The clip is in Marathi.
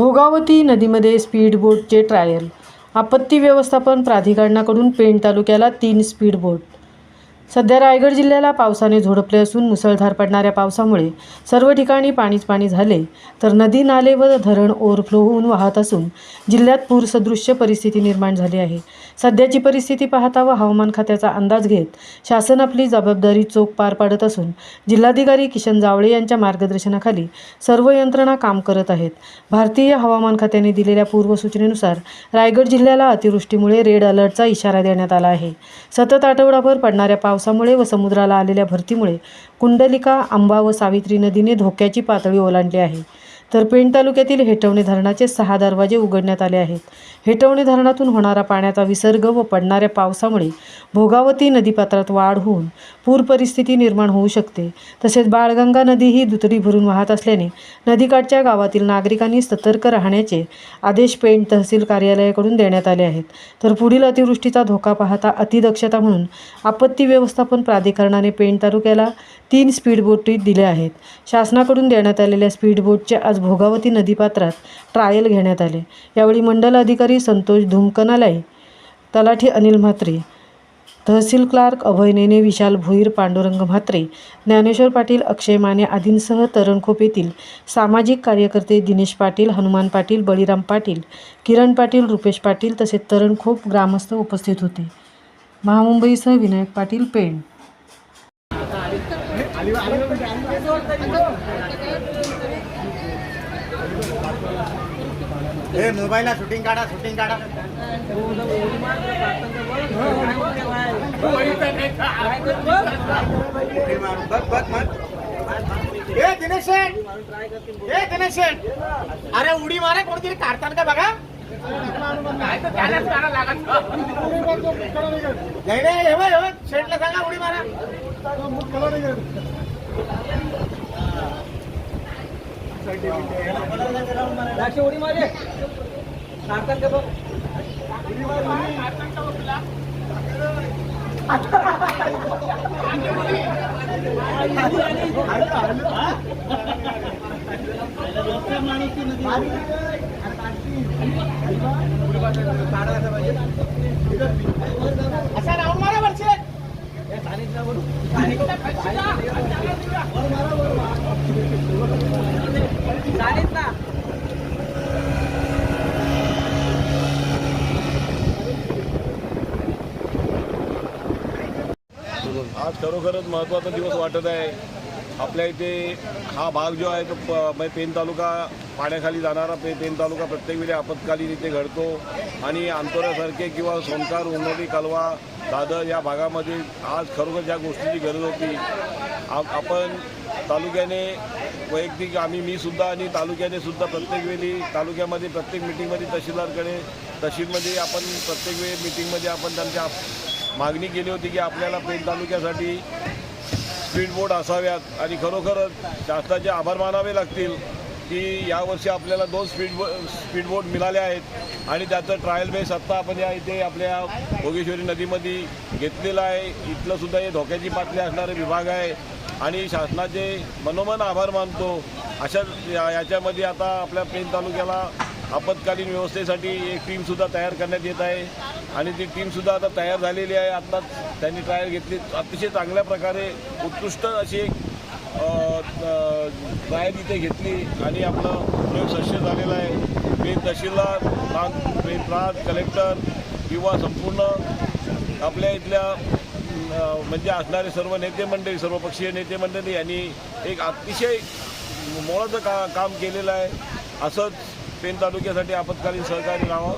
भोगावती नदीमध्ये स्पीड बोटचे ट्रायल। आपत्ती व्यवस्थापन प्राधिकरणाकडून पेण तालुक्याला 3 स्पीड बोट। सध्या रायगड जिल्ह्याला पावसाने झोडपले असून मुसळधार पडणाऱ्या पावसामुळे सर्व ठिकाणी पाणीच पाणी झाले, तर नदी नाले व धरण ओव्हरफ्लो होऊन वाहत असून जिल्ह्यात पूरसदृश्य परिस्थिती निर्माण झाली आहे। सध्याची परिस्थिती पाहता व हवामान खात्याचा अंदाज घेत शासन आपली जबाबदारी चोख पार पाडत असून जिल्हाधिकारी किशन जावळे यांच्या मार्गदर्शनाखाली सर्व यंत्रणा काम करत आहेत। भारतीय हवामान खात्याने दिलेल्या पूर्वसूचनेनुसार रायगड जिल्ह्याला अतिवृष्टीमुळे रेड अलर्टचा इशारा देण्यात आला आहे। सतत आठवडाभर पडणाऱ्या पावसामुळे व समुद्राला आलेल्या भरतीमुळे कुंडलिका, आंबा व सावित्री नदीने धोक्याची पातळी ओलांडली आहे, तर पेण तालुक्यातील हेटवणे धरणाचे 6 दरवाजे उघडण्यात आले आहेत। हेटवणे धरणातून होणारा पाण्याचा विसर्ग व पडणाऱ्या पावसामुळे भोगावती नदीपात्रात वाढ होऊन पूर परिस्थिती निर्माण होऊ शकते। तसेच बाळगंगा नदी ही दुथडी भरून वाहत असल्याने नदीकाठच्या गावातील नागरिकांनी सतर्क राहण्याचे आदेश पेण तहसील कार्यालयाकडून देण्यात आले आहेत। तर पुढील अतिवृष्टीचा धोका पाहता अतिदक्षता म्हणून आपत्ती व्यवस्थापन प्राधिकरणाने पेण तालुक्याला 3 स्पीड बोटी दिल्या आहेत। शासनाकडून देण्यात आलेल्या स्पीड बोटचे आज भोगावती नदीपात्रात ट्रायल घेण्यात आले। यावेळी मंडल अधिकारी संतोष धुमकनालाई, तलाठी अनिल म्हात्रे, तहसील क्लार्क अभय नेने, विशाल भोईर, पांडुरंग म्हात्रे, ज्ञानेश्वर पाटील, अक्षय माने आदींसह तरणखोप येथील सामाजिक कार्यकर्ते दिनेश पाटील, हनुमान पाटील, बळीराम पाटील, किरण पाटील, रुपेश पाटील तसेच तरणखोप ग्रामस्थ उपस्थित होते। महामुंबईसह विनायक पाटील, पेण। मोबाईल शूटिंग काढा दिनेश शेठ, अरे उडी मारा कोणतरी काढताना का बघा। नाही शेठला सांगा उडी मारा। उडी मारे काढतात का बघ। असा राऊंड मारा वरचे आज खरोखरच महत्त्वाचा दिवस वाटत आहे। आपल्या इथे हा भाग जो आहे तो पेण तालुका पाण्याखाली जाणारा पेण तालुका प्रत्येक वेळी आपत्कालीन इथे घडतो आणि अंतोऱ्यासारखे किंवा सोनकार, उन्नती, कलवा, दादर या भागामध्ये आज खरोखर ज्या गोष्टीची गरज होती आपण तालुक्याने वैयक्तिक मी सुद्धा आणि तालुक्याने सुद्धा प्रत्येक वेळी तालुक्यामध्ये प्रत्येक मिटिंगमध्ये तहसीलमध्ये आपण प्रत्येक वेळी मिटिंगमध्ये आपण त्यांच्या मागणी केली होती की आपल्याला पेण तालुक्यासाठी स्पीड बोट असाव्यात आणि खरोखरच शासनाचे आभार मानावे लागतील की यावर्षी आपल्याला 2 स्पीड बोट मिळाल्या आहेत आणि त्याचं ट्रायल बेस आत्ता आपण या इथे आपल्या भोगेश्वरी नदीमध्ये घेतलेला आहे। इथलं सुद्धा हे धोक्याची पातळी असणारे विभाग आहे आणि शासनाचे मनोमन आभार मानतो। अशा याच्यामध्ये आता आपल्या पेण तालुक्याला आपत्कालीन व्यवस्थेसाठी एक टीमसुद्धा तयार करण्यात येत आहे आणि ती टीमसुद्धा आता तयार झालेली आहे। आत्ताच त्यांनी ट्रायल घेतली, अतिशय चांगल्या प्रकारे उत्कृष्ट अशी एक ट्रायल इथे घेतली आणि आपलं प्रयोग सस्य झालेला आहे। पेण तहसीलदार, पेण प्रांत कलेक्टर किंवा संपूर्ण आपल्या इथल्या म्हणजे असणारे सर्व नेते मंडळी, सर्वपक्षीय नेते मंडळी यांनी एक अतिशय मोलाचं काम केलेलं आहे। असंच पेण तालुक्यासाठी आपत्कालीन सहकारी राहावं।